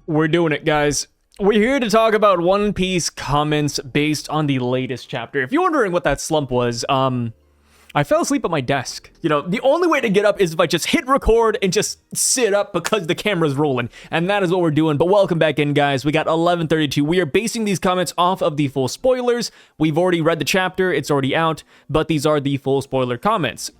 We're doing it, guys. We're here to talk about One Piece comments based on the latest chapter. If you're wondering what that slump was, I fell asleep at my desk. You know, the only way to get up is if I just hit record and just sit up because the camera's rolling. And that is what we're doing. But welcome back in, guys. We got 11:32. We are basing these comments off of the full spoilers. We've already read the chapter. It's already out. But these are the full spoiler comments.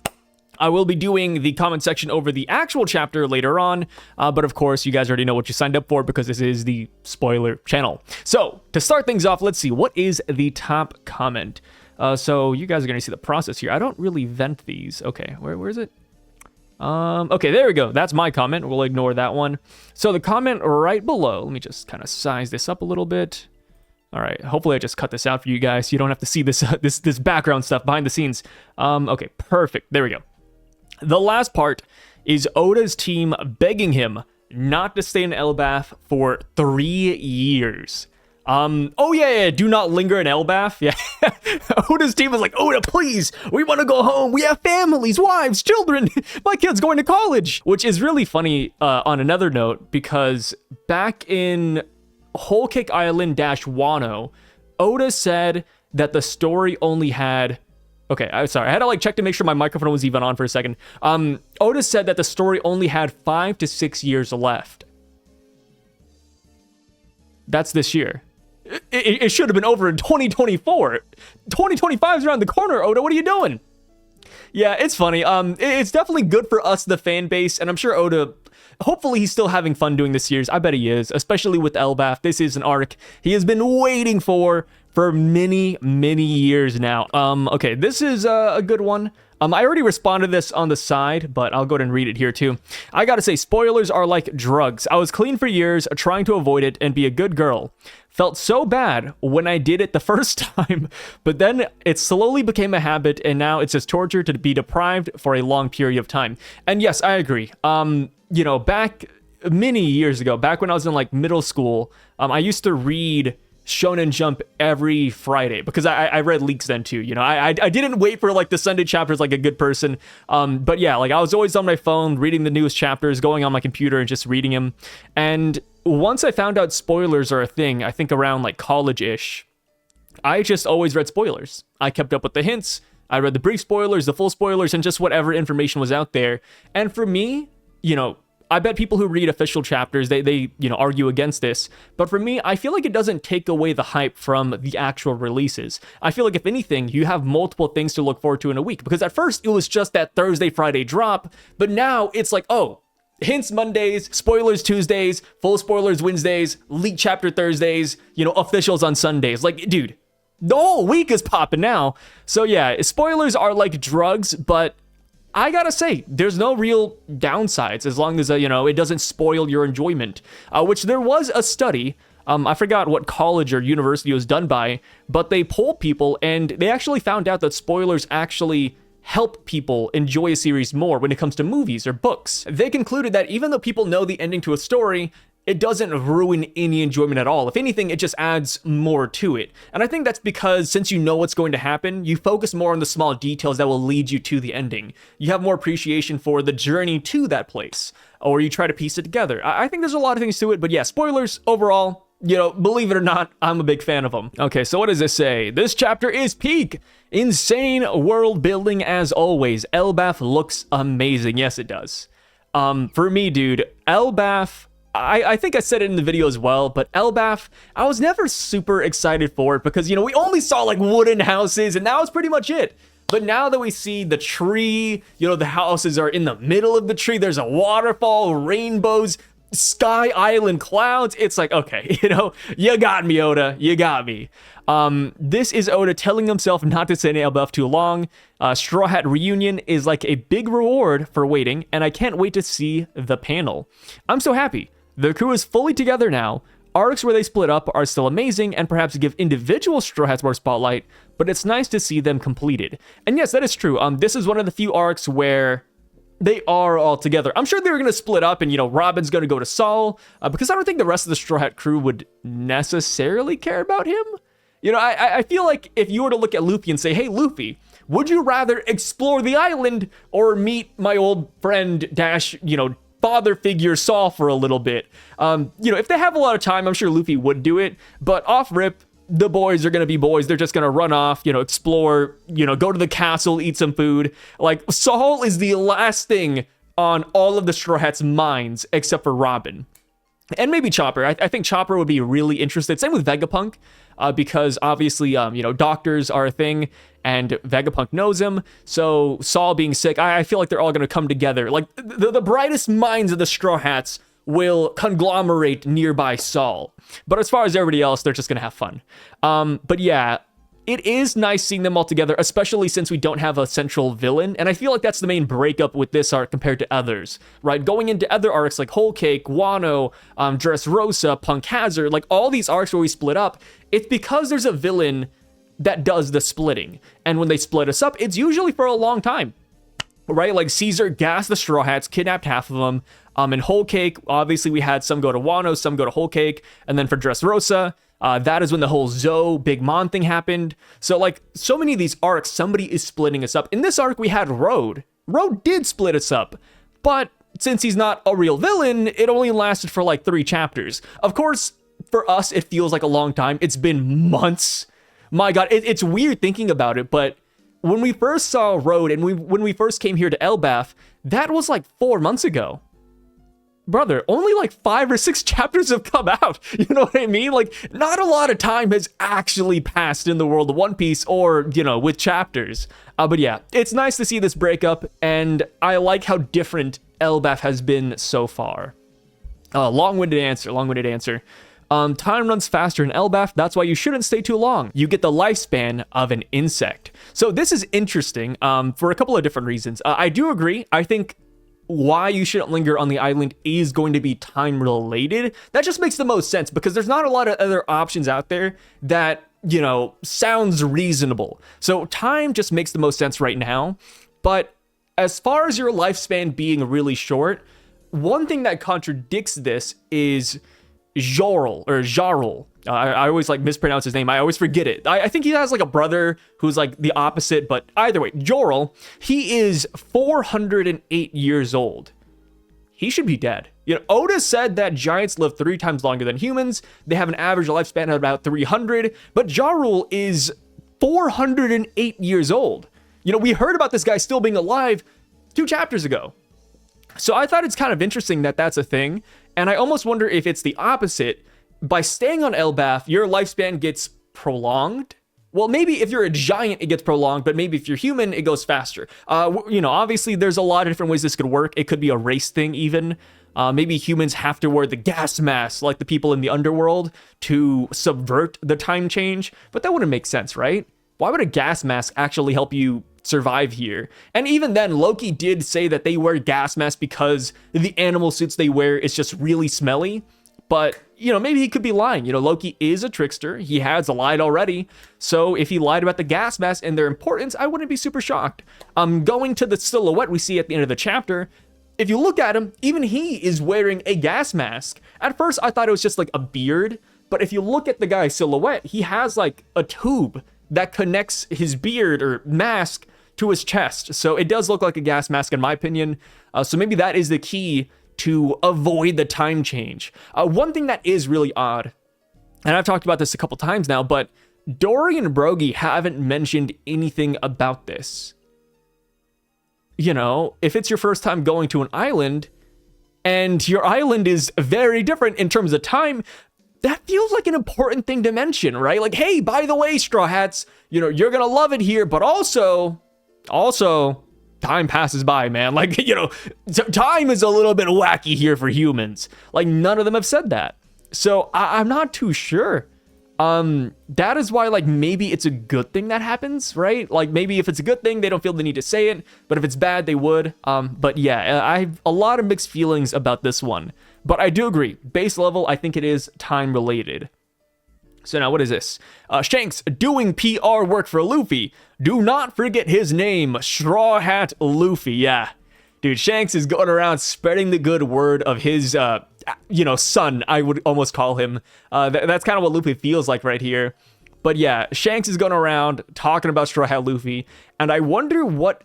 I will be doing the comment section over the actual chapter later on, but of course, you guys already know what you signed up for because this is the spoiler channel. So, to start things off, let's see, what is the top comment? So, you guys are going to see the process here. I don't really vent these. Okay, where is it? Okay, there we go. That's my comment. We'll ignore that one. So, the comment right below, let me just kind of size this up a little bit. All right, hopefully I just cut this out for you guys. You don't have to see this this background stuff behind the scenes. Okay, perfect. There we go. The last part is Oda's team begging him not to stay in Elbaf for 3 years. Oh yeah, do not linger in Elbaf. Yeah, Oda's team was like, Oda, please, we want to go home. We have families, wives, children. My kid's going to college. Which is really funny on another note, because back in Whole Cake Island - Wano, Oda said that the story only had... Okay, I'm sorry. I had to check to make sure my microphone was even on for a second. Oda said that the story only had 5 to 6 years left. That's this year. It should have been over in 2024. 2025 is around the corner, Oda. What are you doing? Yeah, it's funny. It's definitely good for us, the fan base, and I'm sure Oda... Hopefully he's still having fun doing this series. I bet he is, especially with Elbaf. This is an arc he has been waiting for many, many years now. Okay, this is a good one. I already responded to this on the side, but I'll go ahead and read it here too. I gotta say, spoilers are like drugs. I was clean for years, trying to avoid it and be a good girl. Felt so bad when I did it the first time, but then it slowly became a habit, and now it's just torture to be deprived for a long period of time. And yes, I agree. You know, back many years ago, back when I was in middle school, I used to read Shonen Jump every Friday because I read leaks then too. You know, I didn't wait for the Sunday chapters like a good person. But yeah, I was always on my phone reading the newest chapters, going on my computer and just reading them. And once I found out spoilers are a thing, I think around college-ish, I just always read spoilers. I kept up with the hints. I read the brief spoilers, the full spoilers, and just whatever information was out there. And for me, you know, I bet people who read official chapters, they argue against this. But for me, I feel like it doesn't take away the hype from the actual releases. I feel like if anything, you have multiple things to look forward to in a week. Because at first, it was just that Thursday, Friday drop. But now it's oh, hints Mondays, spoilers Tuesdays, full spoilers Wednesdays, leak chapter Thursdays, officials on Sundays. Dude, the whole week is popping now. So yeah, spoilers are like drugs, but I gotta say, there's no real downsides as long as, it doesn't spoil your enjoyment. Which there was a study, I forgot what college or university it was done by, but they polled people and they actually found out that spoilers actually help people enjoy a series more when it comes to movies or books. They concluded that even though people know the ending to a story, it doesn't ruin any enjoyment at all. If anything, it just adds more to it. And I think that's because since you know what's going to happen, you focus more on the small details that will lead you to the ending. You have more appreciation for the journey to that place, or you try to piece it together. I think there's a lot of things to it, but yeah, spoilers overall, believe it or not, I'm a big fan of them. Okay, so what does this say? This chapter is peak. Insane world building as always. Elbaf looks amazing. Yes, it does. For me, dude, Elbaf, I think I said it in the video as well, but Elbaf, I was never super excited for it because, we only saw wooden houses and that was pretty much it. But now that we see the tree, the houses are in the middle of the tree, there's a waterfall, rainbows, sky island clouds, it's okay, you got me, Oda, you got me. This is Oda telling himself not to stay in Elbaf too long. Straw Hat Reunion is a big reward for waiting, and I can't wait to see the panel. I'm so happy. The crew is fully together now. Arcs where they split up are still amazing and perhaps give individual Straw Hats more spotlight, but it's nice to see them completed. And yes, that is true. This is one of the few arcs where they are all together. I'm sure they're going to split up and, Robin's going to go to Saul, because I don't think the rest of the Straw Hat crew would necessarily care about him. I feel like if you were to look at Luffy and say, hey, Luffy, would you rather explore the island or meet my old friend Dash, father figure Saul for a little bit. If they have a lot of time, I'm sure Luffy would do it, but off rip, the boys are going to be boys. They're just going to run off, explore, go to the castle, eat some food. Like, Saul is the last thing on all of the Straw Hats' minds, except for Robin. And maybe Chopper. I think Chopper would be really interested. Same with Vegapunk, because obviously, doctors are a thing, and Vegapunk knows him. So Saul being sick, I feel like they're all going to come together. Like, the brightest minds of the Straw Hats will conglomerate nearby Saul. But as far as everybody else, they're just going to have fun. But yeah, it is nice seeing them all together, especially since we don't have a central villain. And I feel like that's the main breakup with this arc compared to others, right? Going into other arcs like Whole Cake, Wano, Dressrosa, Punk Hazard, like all these arcs where we split up, it's because there's a villain that does the splitting. And when they split us up, it's usually for a long time, right? Like Caesar gassed the Straw Hats, kidnapped half of them. In Whole Cake, obviously we had some go to Wano, some go to Whole Cake. And then for Dressrosa, that is when the whole Zoe Big Mom thing happened. So like so many of these arcs, somebody is splitting us up. In this arc, we had Road. Road did split us up, but since he's not a real villain, it only lasted for like 3 chapters. Of course, for us, it feels like a long time. It's been months. My God, it's weird thinking about it, but when we first saw Road and when we first came here to Elbaf, that was like 4 months ago. Brother, only like 5 or 6 chapters have come out. You know what I mean? Like, not a lot of time has actually passed in the world of One Piece or, with chapters. But yeah, it's nice to see this breakup, and I like how different Elbaf has been so far. Long-winded answer. Time runs faster in Elbaf, that's why you shouldn't stay too long. You get the lifespan of an insect. So this is interesting for a couple of different reasons. I do agree. I think why you shouldn't linger on the island is going to be time related. That just makes the most sense because there's not a lot of other options out there that, sounds reasonable. So time just makes the most sense right now. But as far as your lifespan being really short, one thing that contradicts this is Jarl. I always mispronounce his name. I always forget it. I think he has a brother who's the opposite, but either way, Jarl, he is 408 years old. He should be dead. Oda said that giants live 3 times longer than humans. They have an average lifespan of about 300, but Jarl is 408 years old. We heard about this guy still being alive 2 chapters ago. So I thought it's kind of interesting that that's a thing, and I almost wonder if it's the opposite. By staying on Elbaf, your lifespan gets prolonged. Well, maybe if you're a giant, it gets prolonged, but maybe if you're human, it goes faster. Obviously, there's a lot of different ways this could work. It could be a race thing, even. Maybe humans have to wear the gas mask like the people in the underworld to subvert the time change, but that wouldn't make sense, right? Why would a gas mask actually help you survive here? And even then, Loki did say that they wear gas masks because the animal suits they wear is just really smelly. But, maybe he could be lying. Loki is a trickster. He has lied already. So if he lied about the gas masks and their importance, I wouldn't be super shocked. Going to the silhouette we see at the end of the chapter, if you look at him, even he is wearing a gas mask. At first, I thought it was just a beard. But if you look at the guy's silhouette, he has a tube that connects his beard or mask to his chest. So it does look like a gas mask in my opinion. So maybe that is the key to avoid the time change. One thing that is really odd, and I've talked about this a couple times now, but Dory and Brogy haven't mentioned anything about this. If it's your first time going to an island, and your island is very different in terms of time, that feels like an important thing to mention, right? Hey, by the way, Straw Hats, you're gonna love it here, but also, time passes by, man. Time is a little bit wacky here for humans. None of them have said that. So I'm not too sure. That is why, maybe it's a good thing that happens, right? Maybe if it's a good thing, they don't feel the need to say it, but if it's bad, they would. But yeah, I have a lot of mixed feelings about this one. But I do agree. Base level, I think it is time related. So now what is this? Shanks doing PR work for Luffy. Do not forget his name, Straw Hat Luffy. Yeah, dude, Shanks is going around spreading the good word of his, son, I would almost call him. That's kind of what Luffy feels like right here. But yeah, Shanks is going around talking about Straw Hat Luffy. And I wonder what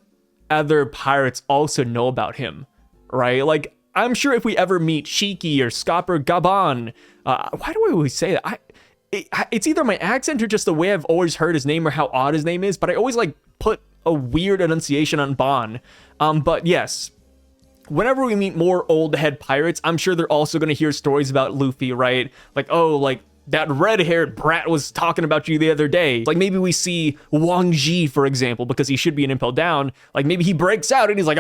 other pirates also know about him, right? I'm sure if we ever meet Shiki or Scopper Gaban, why do I always say that? It's either my accent or just the way I've always heard his name or how odd his name is, but I always like put a weird enunciation on Bon. But yes, whenever we meet more old head pirates, I'm sure they're also going to hear stories about Luffy, right? Like, oh, like that red-haired brat was talking about you the other day. Like maybe we see Wang Ji, for example, because he should be an Impel Down. Like maybe he breaks out and he's like,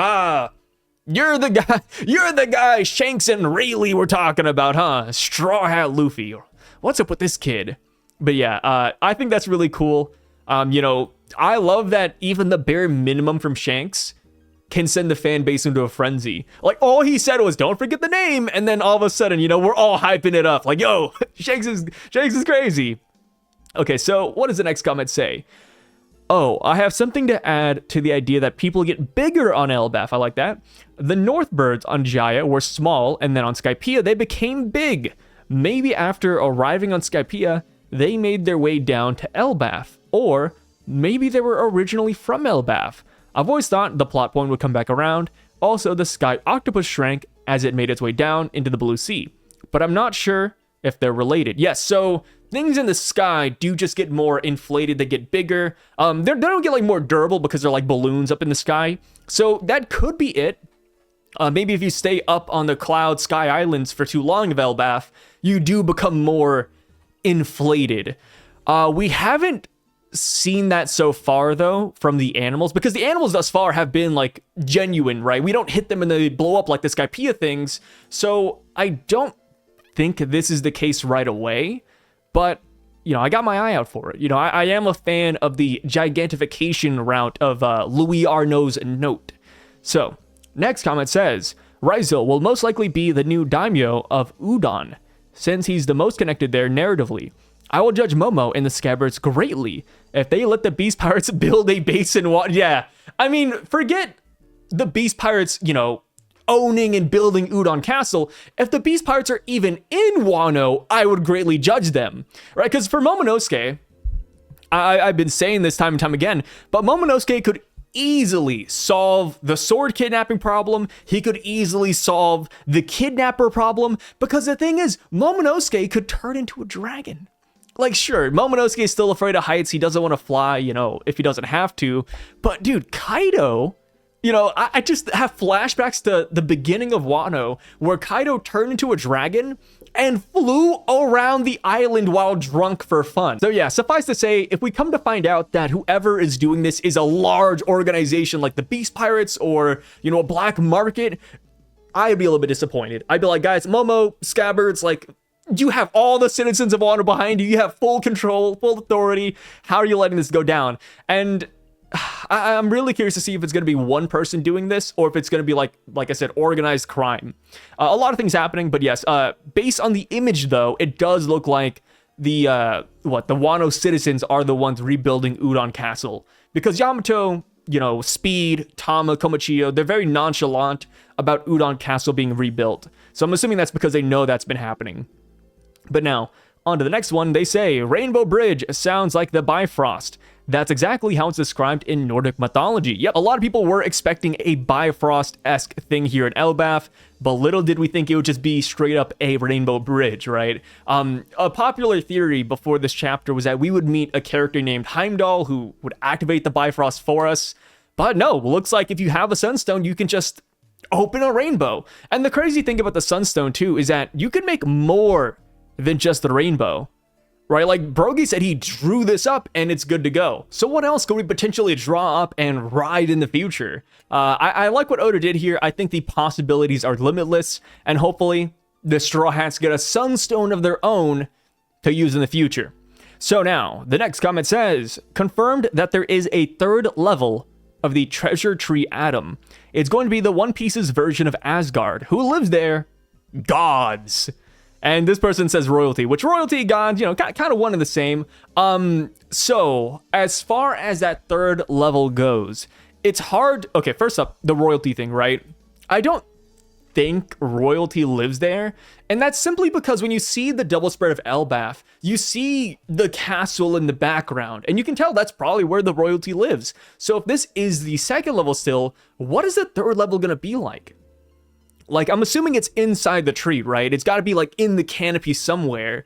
you're the guy Shanks and Rayleigh were talking about, huh? Straw Hat Luffy. What's up with this kid? But yeah, I think that's really cool. You know, I love that even the bare minimum from Shanks can send the fan base into a frenzy. Like, all he said was, don't forget the name, and then all of a sudden, you know, we're all hyping it up. Like, yo, Shanks is crazy. Okay, so what does the next comment say? Oh, I have something to add to the idea that people get bigger on Elbaf. I like that. The Northbirds on Jaya were small, and then on Skypiea, they became big. Maybe after arriving on Skypiea, they made their way down to Elbaf. Or maybe they were originally from Elbaf. I've always thought the plot point would come back around. Also, the sky octopus shrank as it made its way down into the blue sea. But I'm not sure if they're related. Yes, so things in the sky do just get more inflated. They get bigger. They don't get like more durable because they're like balloons up in the sky. So that could be it. Maybe if you stay up on the cloud sky islands for too long of Elbaf, you do become more inflated. We haven't seen that so far though from the animals, because the animals thus far have been like genuine, right? We don't hit them and they blow up like the Skypiea things. So I don't think this is the case right away, but you know, I got my eye out for it. You know, I am a fan of the gigantification route of Louis Arnaud's note. So next comment says, Raizo will most likely be the new daimyo of Udon, since he's the most connected there narratively. I will judge Momo and the Scabbards greatly if they let the Beast Pirates build a base in Wano. Yeah, I mean, forget the Beast Pirates, you know, owning and building Udon Castle. If the Beast Pirates are even in Wano, I would greatly judge them, right? Because for Momonosuke, I've been saying this time and time again, but Momonosuke could easily solve the sword kidnapping problem. He could easily solve the kidnapper problem, because the thing is, Momonosuke could turn into a dragon. Like, sure, Momonosuke is still afraid of heights. He doesn't want to fly, you know, if he doesn't have to. But dude, Kaido, you know, I just have flashbacks to the beginning of Wano, where Kaido turned into a dragon and flew around the island while drunk for fun. So yeah, suffice to say, if we come to find out that whoever is doing this is a large organization like the Beast Pirates or, you know, a black market, I'd be a little bit disappointed. I'd be like, guys, Momo, Scabbards, like, you have all the citizens of Wano behind you. You have full control, full authority. How are you letting this go down? And I'm really curious to see if it's going to be one person doing this, or if it's going to be like I said, organized crime. A lot of things happening, but yes, based on the image though, it does look like the Wano citizens are the ones rebuilding Udon Castle, because Yamato, you know, Speed, Tama, Komochiyo, they're very nonchalant about Udon Castle being rebuilt. So I'm assuming that's because they know that's been happening. But now, on to the next one. They say, Rainbow Bridge sounds like the Bifrost. That's exactly how it's described in Nordic mythology. Yep, a lot of people were expecting a Bifrost-esque thing here in Elbaf, but little did we think it would just be straight up a rainbow bridge, right? A popular theory before this chapter was that we would meet a character named Heimdall who would activate the Bifrost for us. But no, looks like if you have a Sunstone, you can just open a rainbow. And the crazy thing about the Sunstone too is that you can make more than just the rainbow, right? Like Brogy said, he drew this up and it's good to go. So what else could we potentially draw up and ride in the future? I like what Oda did here. I think the possibilities are limitless, and hopefully the Straw Hats get a Sunstone of their own to use in the future. So now, the next comment says, confirmed that there is a third level of the Treasure Tree Atom. It's going to be the One Piece's version of Asgard. Who lives there? Gods. And this person says royalty, which royalty, gods, you know, kind of one and the same. So as far as that third level goes, it's hard. Okay, first up, the royalty thing, right? I don't think royalty lives there. And that's simply because when you see the double spread of Elbaf, you see the castle in the background, and you can tell that's probably where the royalty lives. So if this is the second level still, what is the third level going to be like? Like, I'm assuming it's inside the tree, right? It's got to be like in the canopy somewhere.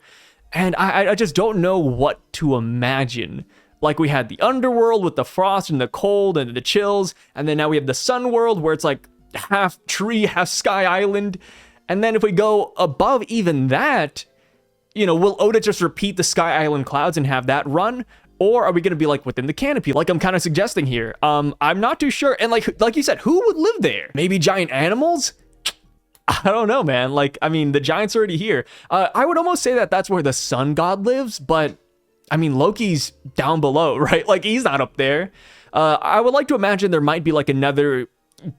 And I just don't know what to imagine. Like, we had the underworld with the frost and the cold and the chills. And then now we have the sun world where it's like half tree, half sky island. And then if we go above even that, you know, will Oda just repeat the sky island clouds and have that run? Or are we going to be like within the canopy, like I'm kind of suggesting here? I'm not too sure. And like you said, who would live there? Maybe giant animals? I don't know, man. Like, I mean, the giant's already here. I would almost say that that's where the sun god lives, but I mean, Loki's down below, right? Like, he's not up there. I would like to imagine there might be like another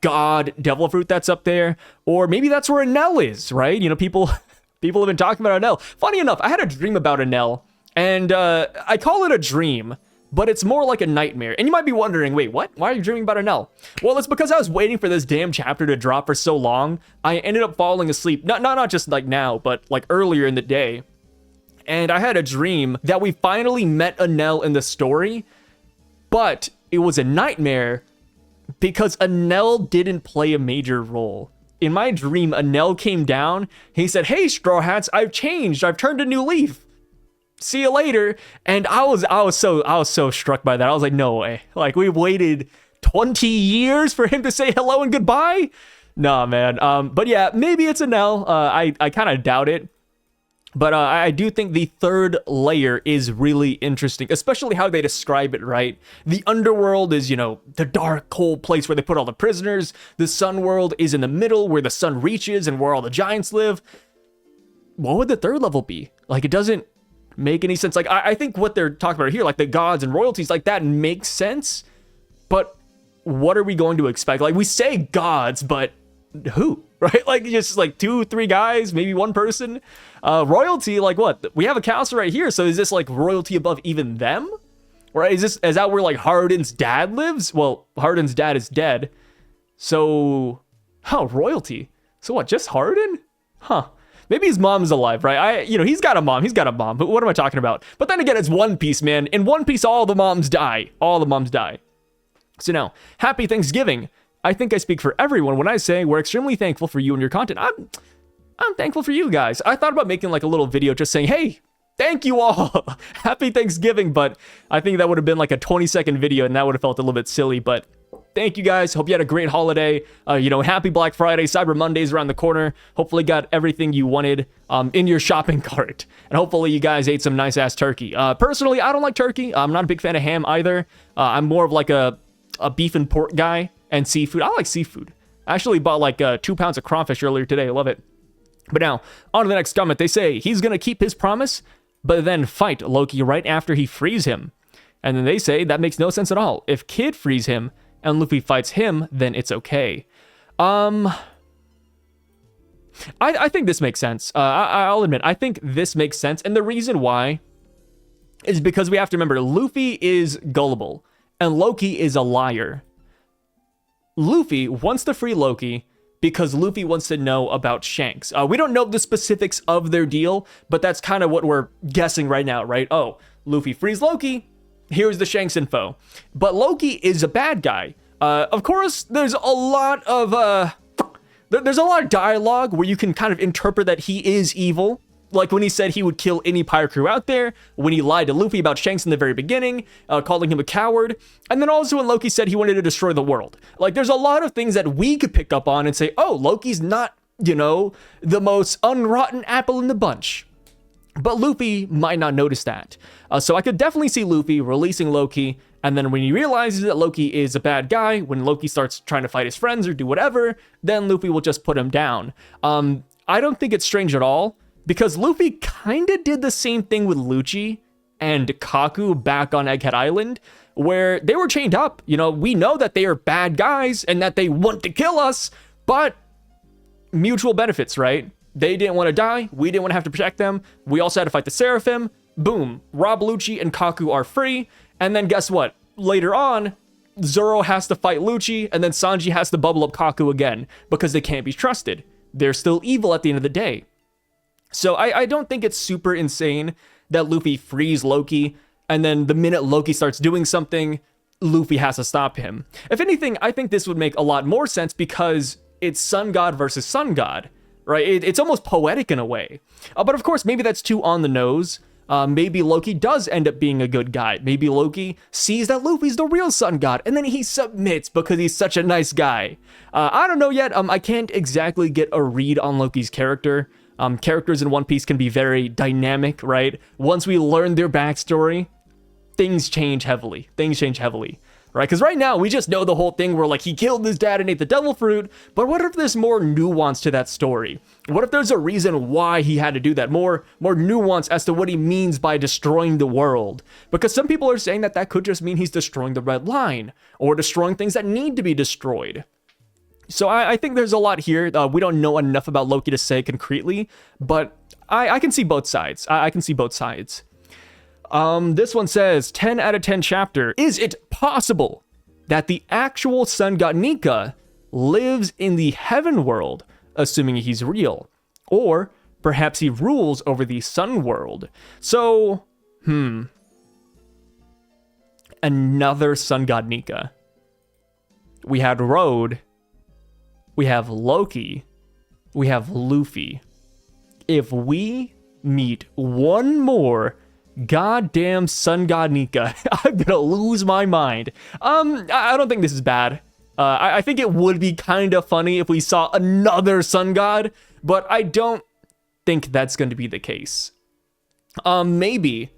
god devil fruit that's up there, or maybe that's where Enel is, right? You know, people have been talking about Enel. Funny enough, I had a dream about Enel, and I call it a dream, but it's more like a nightmare. And you might be wondering, wait, what? Why are you dreaming about Enel? Well, it's because I was waiting for this damn chapter to drop for so long. I ended up falling asleep, not just like now, but like earlier in the day. And I had a dream that we finally met Enel in the story, but it was a nightmare because Enel didn't play a major role. In my dream, Enel came down. He said, "Hey, Straw Hats, I've changed. I've turned a new leaf. See you later." And I was so struck by that. I was like, no way. Like, we waited 20 years for him to say hello and goodbye? Nah, man. But yeah, maybe it's Enel. I kind of doubt it. But I do think the third layer is really interesting, especially how they describe it, right? The underworld is, you know, the dark, cold place where they put all the prisoners. The sun world is in the middle where the sun reaches and where all the giants live. What would the third level be? Like, it doesn't make any sense. Like, I think what they're talking about here, like the gods and royalties, like that makes sense. But what are we going to expect? Like, we say gods, but who? Right? Like, just like 2-3 guys, maybe one person. Royalty, like what? We have a castle right here. So is this like royalty above even them? Right? Is that where like Harden's dad lives? Well, Harden's dad is dead. So, royalty. So what? Just Harden? Huh. Maybe his mom's alive, right? He's got a mom. But what am I talking about? But then again, it's One Piece, man. In One Piece, all the moms die. So now, happy Thanksgiving. I think I speak for everyone when I say we're extremely thankful for you and your content. I'm thankful for you guys. I thought about making like a little video just saying, hey, thank you all. Happy Thanksgiving. But I think that would have been like a 20-second video and that would have felt a little bit silly. But thank you guys. Hope you had a great holiday. Happy Black Friday. Cyber Monday's around the corner. Hopefully got everything you wanted in your shopping cart. And hopefully you guys ate some nice ass turkey. Personally, I don't like turkey. I'm not a big fan of ham either. I'm more of like a beef and pork guy. And seafood. I like seafood. I actually bought like 2 pounds of crawfish earlier today. I love it. But now, on to the next comment. They say he's going to keep his promise, but then fight Loki right after he frees him. And then they say that makes no sense at all. If Kid frees him and Luffy fights him, then it's okay. I think this makes sense. I'll admit, I think this makes sense. And the reason why is because we have to remember, Luffy is gullible and Loki is a liar. Luffy wants to free Loki because Luffy wants to know about Shanks. We don't know the specifics of their deal, but that's kind of what we're guessing right now, right? Oh, Luffy frees Loki. Here's the Shanks info. But Loki is a bad guy. Of course, there's a lot of dialogue where you can kind of interpret that he is evil. Like when he said he would kill any pirate crew out there, when he lied to Luffy about Shanks in the very beginning, calling him a coward, and then also when Loki said he wanted to destroy the world. Like, there's a lot of things that we could pick up on and say, oh, Loki's not, the most unrotten apple in the bunch. But Luffy might not notice that. So I could definitely see Luffy releasing Loki, and then when he realizes that Loki is a bad guy, when Loki starts trying to fight his friends or do whatever, then Luffy will just put him down. I don't think it's strange at all, because Luffy kind of did the same thing with Lucci and Kaku back on Egghead Island, where they were chained up. We know that they are bad guys and that they want to kill us, but mutual benefits, right? They didn't want to die. We didn't want to have to protect them. We also had to fight the Seraphim. Boom. Rob Lucci and Kaku are free. And then guess what? Later on, Zoro has to fight Lucci, and then Sanji has to bubble up Kaku again because they can't be trusted. They're still evil at the end of the day. So I don't think it's super insane that Luffy frees Loki, and then the minute Loki starts doing something, Luffy has to stop him. If anything, I think this would make a lot more sense because it's sun god versus sun god, right? It's almost poetic in a way. But of course, maybe that's too on the nose. Maybe Loki does end up being a good guy. Maybe Loki sees that Luffy's the real sun god, and then he submits because he's such a nice guy. I don't know yet. I can't exactly get a read on Loki's character. Characters in One Piece can be very dynamic, right? Once we learn their backstory, things change heavily. Right? Because right now, we just know the whole thing where, like, he killed his dad and ate the devil fruit, but what if there's more nuance to that story? What if there's a reason why he had to do that? More nuance as to what he means by destroying the world? Because some people are saying that that could just mean he's destroying the Red Line, or destroying things that need to be destroyed. So I think there's a lot here. We don't know enough about Loki to say concretely, but I can see both sides. I can see both sides. This one says, 10 out of 10 chapter. Is it possible that the actual sun god Nika lives in the heaven world, assuming he's real? Or perhaps he rules over the sun world? So, another sun god Nika. We had Road. We have Loki. We have Luffy. If we meet one more goddamn sun god Nika, I'm gonna lose my mind. I don't think this is bad. I think it would be kind of funny if we saw another sun god, but I don't think that's going to be the case. Maybe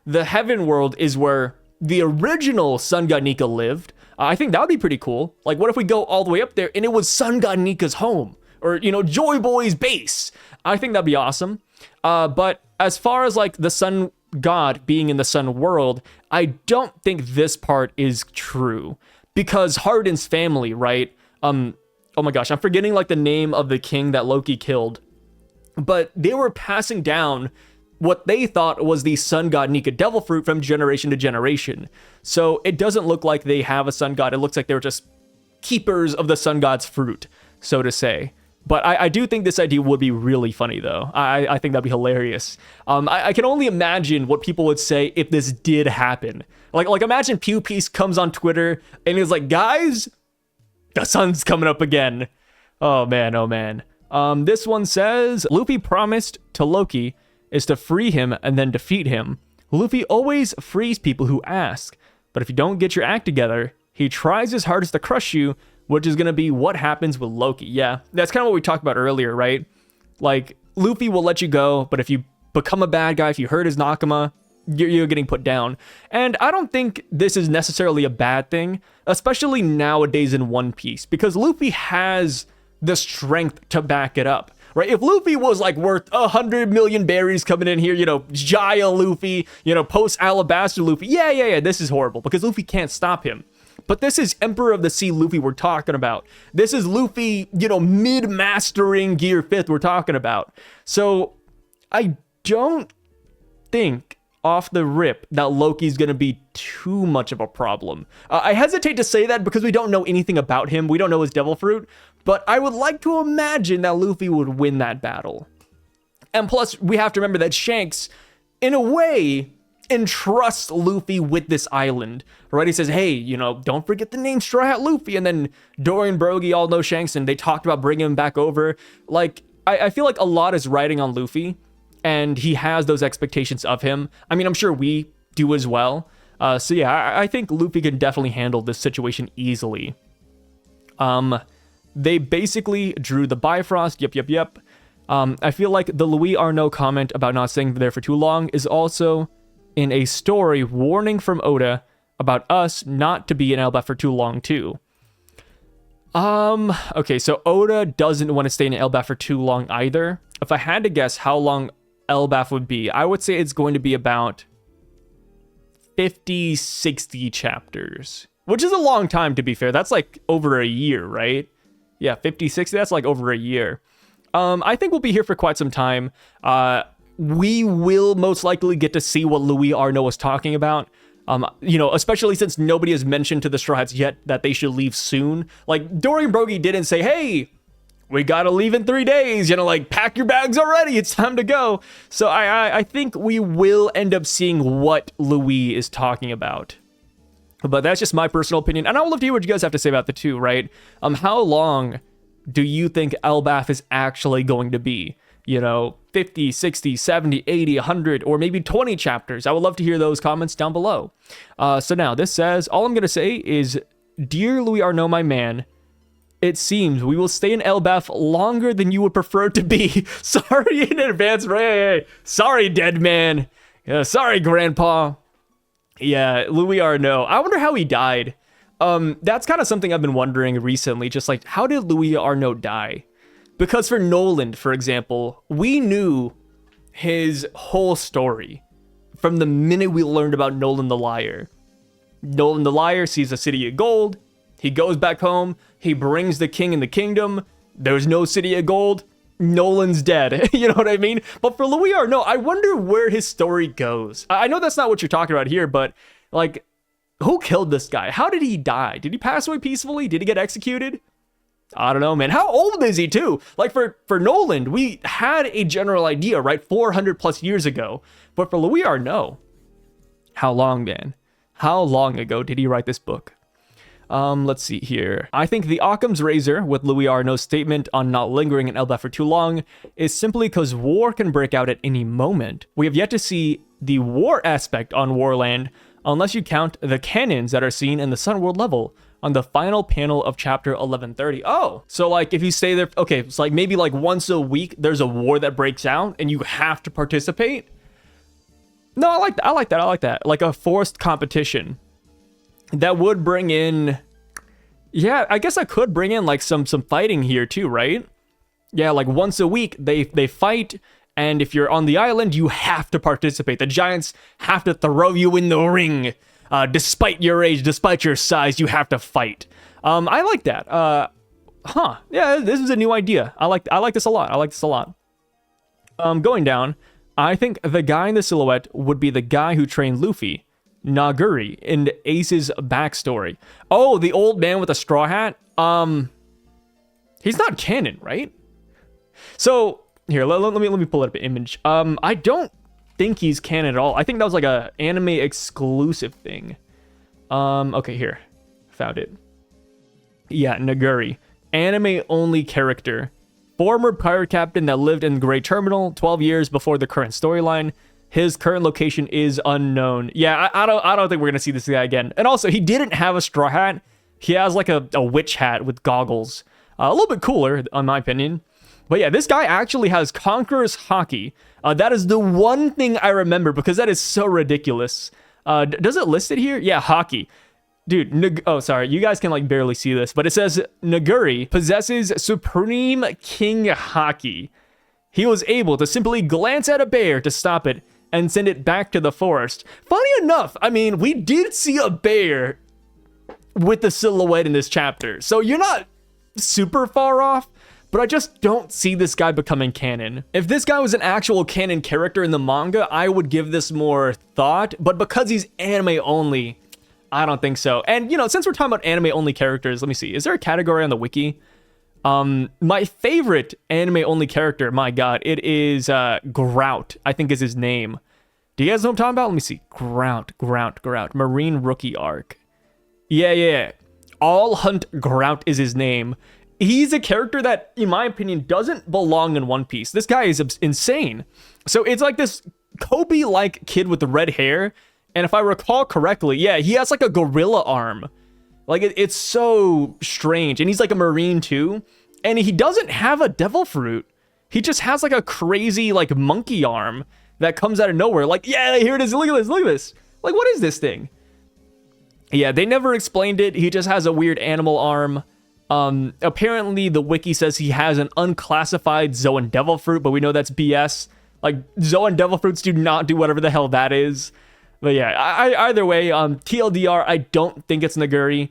the heaven world is where the original sun god Nika lived. I think that would be pretty cool. Like, what if we go all the way up there and it was sun god Nika's home, or Joy Boy's base? I think that'd be awesome. But as far as like the sun god being in the sun world, I don't think this part is true, because Hardin's family, right? Oh my gosh, I'm forgetting like the name of the king that Loki killed, but they were passing down what they thought was the sun god Nika devil fruit from generation to generation. So it doesn't look like they have a sun god. It looks like they're just keepers of the sun god's fruit, so to say. But I do think this idea would be really funny, though. I think that'd be hilarious. I can only imagine what people would say if this did happen. Like imagine Pew Piece comes on Twitter and is like, guys, the sun's coming up again. Oh man. This one says, Luffy promised to Loki is to free him and then defeat him. Luffy always frees people who ask, but if you don't get your act together, he tries his hardest to crush you, which is going to be what happens with Loki. Yeah, that's kind of what we talked about earlier, right? Like, Luffy will let you go, but if you become a bad guy, if you hurt his Nakama, you're getting put down. And I don't think this is necessarily a bad thing, especially nowadays in One Piece, because Luffy has the strength to back it up, right? If Luffy was like worth 100 million berries coming in here, Jaya Luffy, post Alabasta Luffy, yeah, this is horrible, because Luffy can't stop him. But this is Emperor of the Sea Luffy we're talking about. This is Luffy, mid-mastering Gear 5th we're talking about. So I don't think off the rip that Loki's going to be too much of a problem. I hesitate to say that because we don't know anything about him. We don't know his devil fruit. But I would like to imagine that Luffy would win that battle. And plus, we have to remember that Shanks, in a way, entrusts Luffy with this island, right? He says, hey, don't forget the name Straw Hat Luffy. And then Dory and Brogy all know Shanks, and they talked about bringing him back over. Like, I feel like a lot is riding on Luffy, and he has those expectations of him. I mean, I'm sure we do as well. So yeah, I think Luffy can definitely handle this situation easily. They basically drew the Bifrost. Yep. I feel like the Louis Arnaud comment about not staying there for too long is also in a story warning from Oda about us not to be in Elbaf for too long too. Okay, so Oda doesn't want to stay in Elbaf for too long either. If I had to guess how long Elbaf would be, I would say it's going to be about 50, 60 chapters, which is a long time, to be fair. That's like over a year, right? Yeah, 50, 60, that's like over a year. I think we'll be here for quite some time. We will most likely get to see what Louis Arnaud was talking about. Especially since nobody has mentioned to the Straw Hats yet that they should leave soon. Like, Dory and Brogy didn't say, hey, we gotta leave in 3 days, pack your bags already, it's time to go. So I think we will end up seeing what Louis is talking about. But that's just my personal opinion, and I would love to hear what you guys have to say about the two, right? How long do you think Elbaf is actually going to be? 50, 60, 70, 80, 100, or maybe 20 chapters. I would love to hear those comments down below. So now this says, all I'm going to say is, Dear Louis Arnaud, my man, it seems we will stay in Elbaf longer than you would prefer to be. Sorry in advance, Ray. Sorry, dead man. Sorry, Grandpa. Yeah, Louis Arnaud. I wonder how he died. That's kind of something I've been wondering recently. Just like, how did Louis Arnaud die? Because for Nolan, for example, we knew his whole story from the minute we learned about Nolan the Liar. Nolan the Liar sees a city of gold. He goes back home. He brings the king and the kingdom. There's no city of gold. Nolan's dead. You know what I mean? But for Louis Arnaud, I wonder where his story goes. I know that's not what you're talking about here, but like, who killed this guy? How did he die? Did he pass away peacefully? Did he get executed? I don't know, man. How old is he too? Like for Nolan, we had a general idea, right? 400 plus years ago. But for Louis Arnaud, how long, man? How long ago did he write this book? Let's see here. I think the Occam's razor with Louis Arnaud's statement on not lingering in Elbaf for too long is simply because war can break out at any moment. We have yet to see the war aspect on Warland unless you count the cannons that are seen in the Sunworld level on the final panel of chapter 1130. Oh, so like if you stay there, okay, it's like maybe like once a week there's a war that breaks out and you have to participate. No, I like that. Like a forced competition that would bring in, yeah, I guess I could bring in like some fighting here too, right? Yeah, like once a week they fight, and if you're on the island, you have to participate. The giants have to throw you in the ring. Despite your age, despite your size, you have to fight. I like that. Yeah, this is a new idea. I like this a lot. Going down, I think the guy in the silhouette would be the guy who trained Luffy, Naguri, in Ace's backstory. Oh, the old man with a straw hat? He's not canon, right? So, here, let me pull up an image. I don't think he's canon at all. I think that was like a anime exclusive thing. Okay, here. Found it. Yeah, Naguri. Anime only character. Former pirate captain that lived in Great Terminal 12 years before the current storyline. His current location is unknown. Yeah, I don't think we're gonna see this guy again. And also, he didn't have a straw hat. He has like a witch hat with goggles. A little bit cooler, in my opinion. But yeah, this guy actually has Conqueror's Hockey. That is the one thing I remember because that is so ridiculous. Does it list it here? Yeah, Hockey. Dude, oh, sorry. You guys can like barely see this, but it says Naguri possesses Supreme King Hockey. He was able to simply glance at a bear to stop it and send it back to the forest. Funny enough, I mean, we did see a bear with the silhouette in this chapter. So you're not super far off. But I just don't see this guy becoming canon. If this guy was an actual canon character in the manga, I would give this more thought. But because he's anime only, I don't think so. And, since we're talking about anime only characters, let me see. Is there a category on the wiki? My favorite anime only character, my god, it is Grout, I think is his name. Do you guys know what I'm talking about? Let me see. Grout. Marine Rookie Arc. Yeah. All Hunt Grout is his name. He's a character that, in my opinion, doesn't belong in One Piece. This guy is insane. So it's like this Kobe-like kid with the red hair. And if I recall correctly, yeah, he has like a gorilla arm. Like it's so strange. And he's like a marine too. And he doesn't have a devil fruit. He just has like a crazy like monkey arm that comes out of nowhere. Like, yeah, here it is. Look at this. Like, what is this thing? Yeah, they never explained it. He just has a weird animal arm. Apparently the wiki says he has an unclassified Zoan devil fruit, but we know that's BS. Like, Zoan devil fruits do not do whatever the hell that is. But yeah, either way, TLDR, I don't think it's Naguri.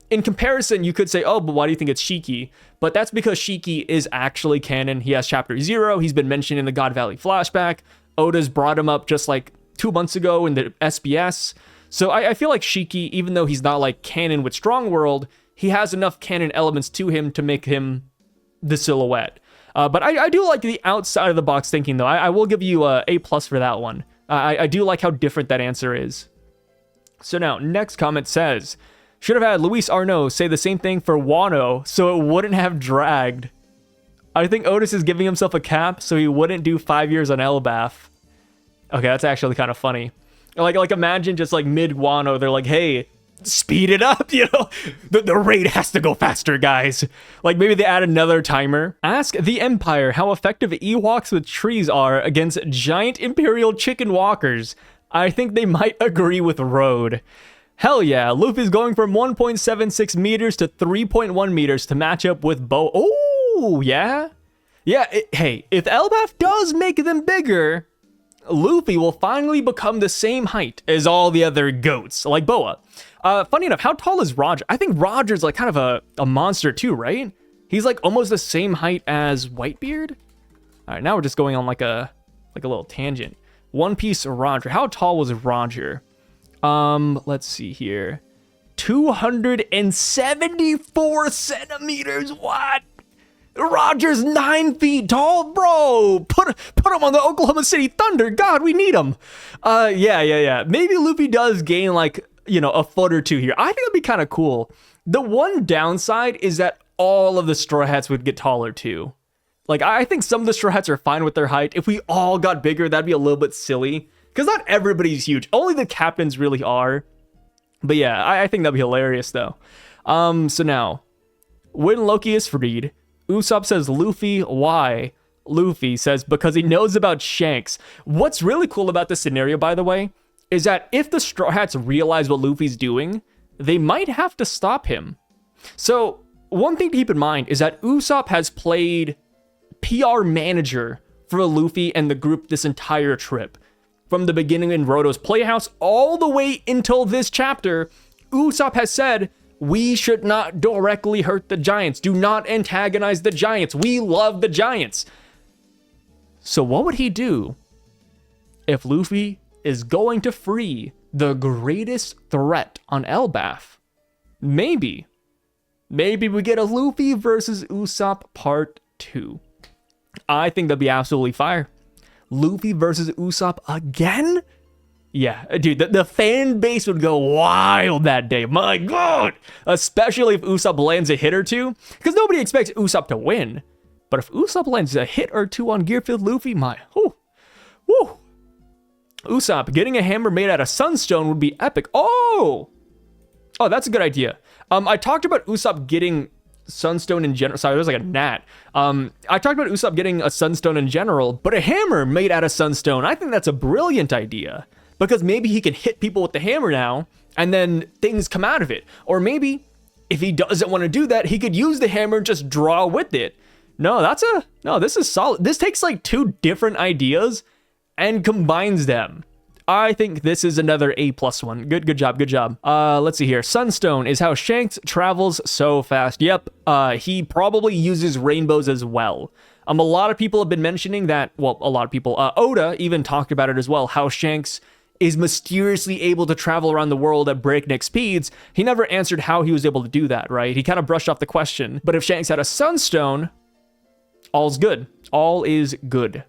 In comparison, you could say, oh, but why do you think it's Shiki? But that's because Shiki is actually canon. He has chapter 0. He's been mentioned in the God Valley flashback. Oda's brought him up just like 2 months ago in the SBS. So I feel like Shiki, even though he's not like canon with Strong World, he has enough canon elements to him to make him the silhouette. But I do like the outside of the box thinking, though. I will give you a A+ for that one. I do like how different that answer is. So now, next comment says, Should have had Luis Arnaud say the same thing for Wano so it wouldn't have dragged. I think Otis is giving himself a cap so he wouldn't do 5 years on Elbaf. Okay, that's actually kind of funny. Like imagine just like mid Wano, they're like, hey, speed it up, you know? The raid has to go faster, guys. Like maybe they add another timer. Ask the Empire how effective Ewoks with trees are against giant Imperial chicken walkers. I think they might agree with Road. Hell yeah, Luffy's going from 1.76 meters to 3.1 meters to match up with Bo. Oh, yeah? Yeah, hey, if Elbaf does make them bigger, Luffy will finally become the same height as all the other goats, like Boa. Funny enough, how tall is Roger? I think Roger's like kind of a monster too, right? He's like almost the same height as Whitebeard. All right, now we're just going on like a little tangent. One Piece Roger. How tall was Roger? Let's see here. 274 centimeters. What? Roger's 9 feet tall, bro. Put him on the Oklahoma City Thunder. God, we need him. Yeah. Maybe Luffy does gain like, you know, a foot or two here. I think that'd be kind of cool. The one downside is that all of the Straw Hats would get taller too. Like, I think some of the Straw Hats are fine with their height. If we all got bigger, that'd be a little bit silly. Because not everybody's huge. Only the captains really are. But yeah, I think that'd be hilarious though. So now, when Loki is freed, Usopp says Luffy, why? Luffy says because he knows about Shanks. What's really cool about this scenario, by the way, is that if the Straw Hats realize what Luffy's doing, they might have to stop him. So one thing to keep in mind is that Usopp has played PR manager for Luffy and the group this entire trip. From the beginning in Roto's Playhouse all the way until this chapter, Usopp has said, we should not directly hurt the Giants. Do not antagonize the Giants. We love the Giants. So what would he do if Luffy is going to free the greatest threat on Elbaf? Maybe we get a Luffy versus Usopp part 2. I think that'd be absolutely fire. Luffy versus Usopp again? Yeah, dude, the fan base would go wild that day. My God! Especially if Usopp lands a hit or two. Because nobody expects Usopp to win. But if Usopp lands a hit or two on Gearfield Luffy, whoo. Usopp getting a hammer made out of Sunstone would be epic. Oh, that's a good idea. I talked about Usopp getting Sunstone in general. Sorry, there's like a gnat. I talked about Usopp getting a Sunstone in general, but a hammer made out of Sunstone. I think that's a brilliant idea. Because maybe he can hit people with the hammer now, and then things come out of it. Or maybe, if he doesn't want to do that, he could use the hammer and just draw with it. No, this is solid. This takes like 2 different ideas and combines them. I think this is another A+ one. Good job. Let's see here. Sunstone is how Shanks travels so fast. Yep, he probably uses rainbows as well. A lot of people have been mentioning that, well, a lot of people, Oda even talked about it as well, how Shanks is mysteriously able to travel around the world at breakneck speeds. He never answered how he was able to do that, right? He kind of brushed off the question. But if Shanks had a Sunstone, all's good. All is good.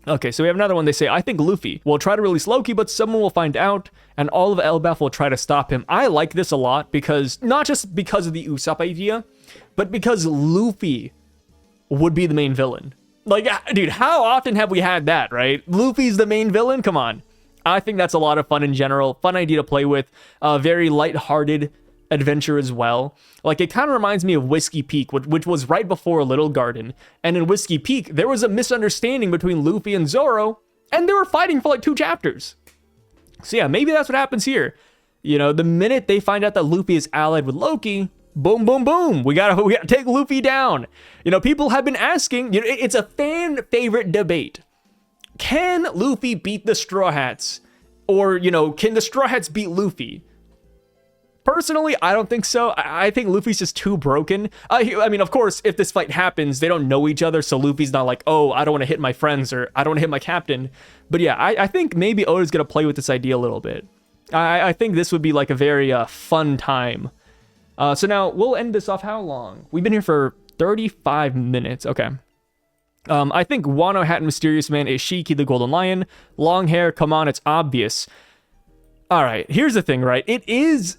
Okay, so we have another one. They say, I think Luffy will try to release Loki, but someone will find out, and all of Elbaf will try to stop him. I like this a lot because, not just because of the Usopp idea, but because Luffy would be the main villain. Like, dude, how often have we had that, right? Luffy's the main villain? Come on. I think that's a lot of fun in general. Fun idea to play with. Very lighthearted adventure as well. Like, it kind of reminds me of Whiskey Peak, which was right before Little Garden. And in Whiskey Peak, there was a misunderstanding between Luffy and Zoro, and they were fighting for like 2 chapters. So yeah, maybe that's what happens here. You know, the minute they find out that Luffy is allied with Loki, boom, boom, boom. We gotta take Luffy down. You know, people have been asking, you know, it's a fan favorite debate. Can Luffy beat the Straw Hats? Or, you know, can the Straw Hats beat Luffy? Personally, I don't think so. I think Luffy's just too broken. I mean, of course, if this fight happens, they don't know each other, so Luffy's not like, oh, I don't want to hit my friends, or I don't want to hit my captain. But yeah, I think maybe Oda's going to play with this idea a little bit. I think this would be like a very fun time. So now, we'll end this off how long? We've been here for 35 minutes. Okay. I think Wano Hat and Mysterious Man is Shiki the Golden Lion. Long hair, come on, it's obvious. All right, here's the thing, right? It is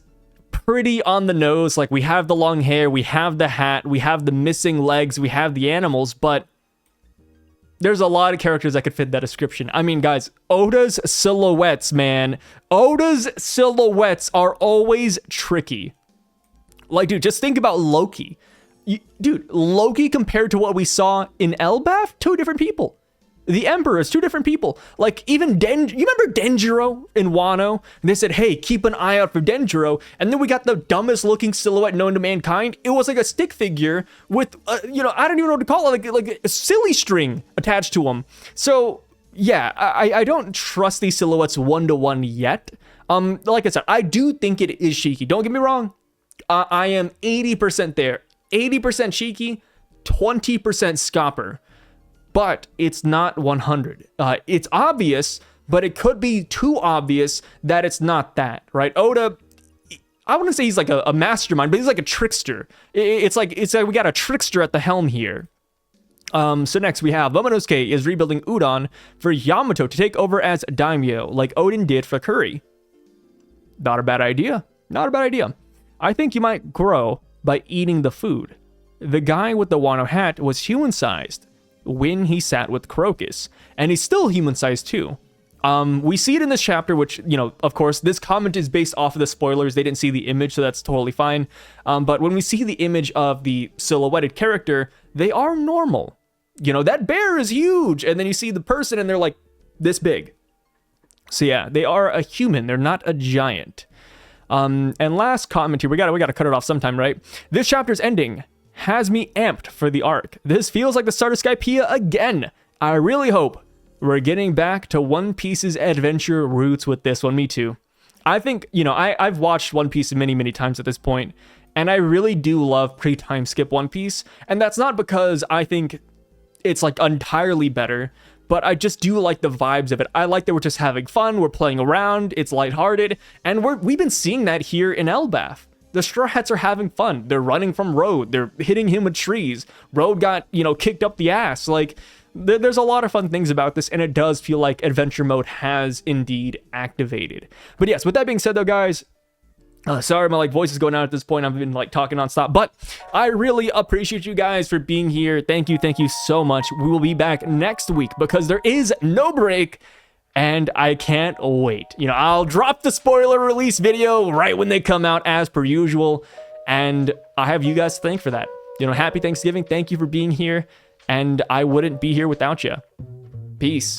pretty on the nose. Like, we have the long hair, we have the hat, we have the missing legs, we have the animals, but there's a lot of characters that could fit that description. I mean, guys, Oda's silhouettes, man. Oda's silhouettes are always tricky. Like, dude, just think about Loki. Dude, Loki compared to what we saw in Elbaf, two different people. The Emperor is two different people. Like, even you remember Denjiro in Wano? And they said, hey, keep an eye out for Denjiro. And then we got the dumbest looking silhouette known to mankind. It was like a stick figure with, you know, I don't even know what to call it, like a silly string attached to him. So, yeah, I don't trust these silhouettes one-to-one yet. Like I said, I do think it is Shiki. Don't get me wrong. I am 80% there. 80% Shiki, 20% Scopper. But it's not 100. It's obvious, but it could be too obvious that it's not that, right? Oda, I wouldn't say he's like a mastermind, but he's like a trickster. It's like we got a trickster at the helm here. So next we have Momonosuke is rebuilding udon for Yamato to take over as daimyo, like Odin did for curry. Not a bad idea. Not a bad idea. I think you might grow by eating the food. The guy with the Wano hat was human-sized when he sat with Crocus, and he's still human-sized too. We see it in this chapter, which, you know, of course, this comment is based off of the spoilers. They didn't see the image, so that's totally fine. But when we see the image of the silhouetted character, they are normal. You know, that bear is huge, and then you see the person, and they're like this big. So yeah, they are a human. They're not a giant. And last comment here, we gotta cut it off sometime, right? This chapter's ending has me amped for the arc. This feels like the start of Skypiea again. I really hope we're getting back to One Piece's adventure roots with this one. Me too. I think, you know, I've watched One Piece many, many times at this point, and I really do love pre-time skip One Piece. And that's not because I think it's like entirely better, but I just do like the vibes of it. I like that we're just having fun, we're playing around, it's lighthearted, and we've been seeing that here in Elbaf. The Straw Hats are having fun. They're running from Road. They're hitting him with trees. Road got, you know, kicked up the ass. Like, there's a lot of fun things about this, and it does feel like adventure mode has indeed activated. But yes, with that being said though, guys, sorry, my voice is going out at this point. I've been talking nonstop, but I really appreciate you guys for being here. Thank you so much. We will be back next week because there is no break, and I can't wait. You know, I'll drop the spoiler release video right when they come out as per usual, and I have you guys to thank for that. You know, happy Thanksgiving. Thank you for being here, and I wouldn't be here without you. Peace.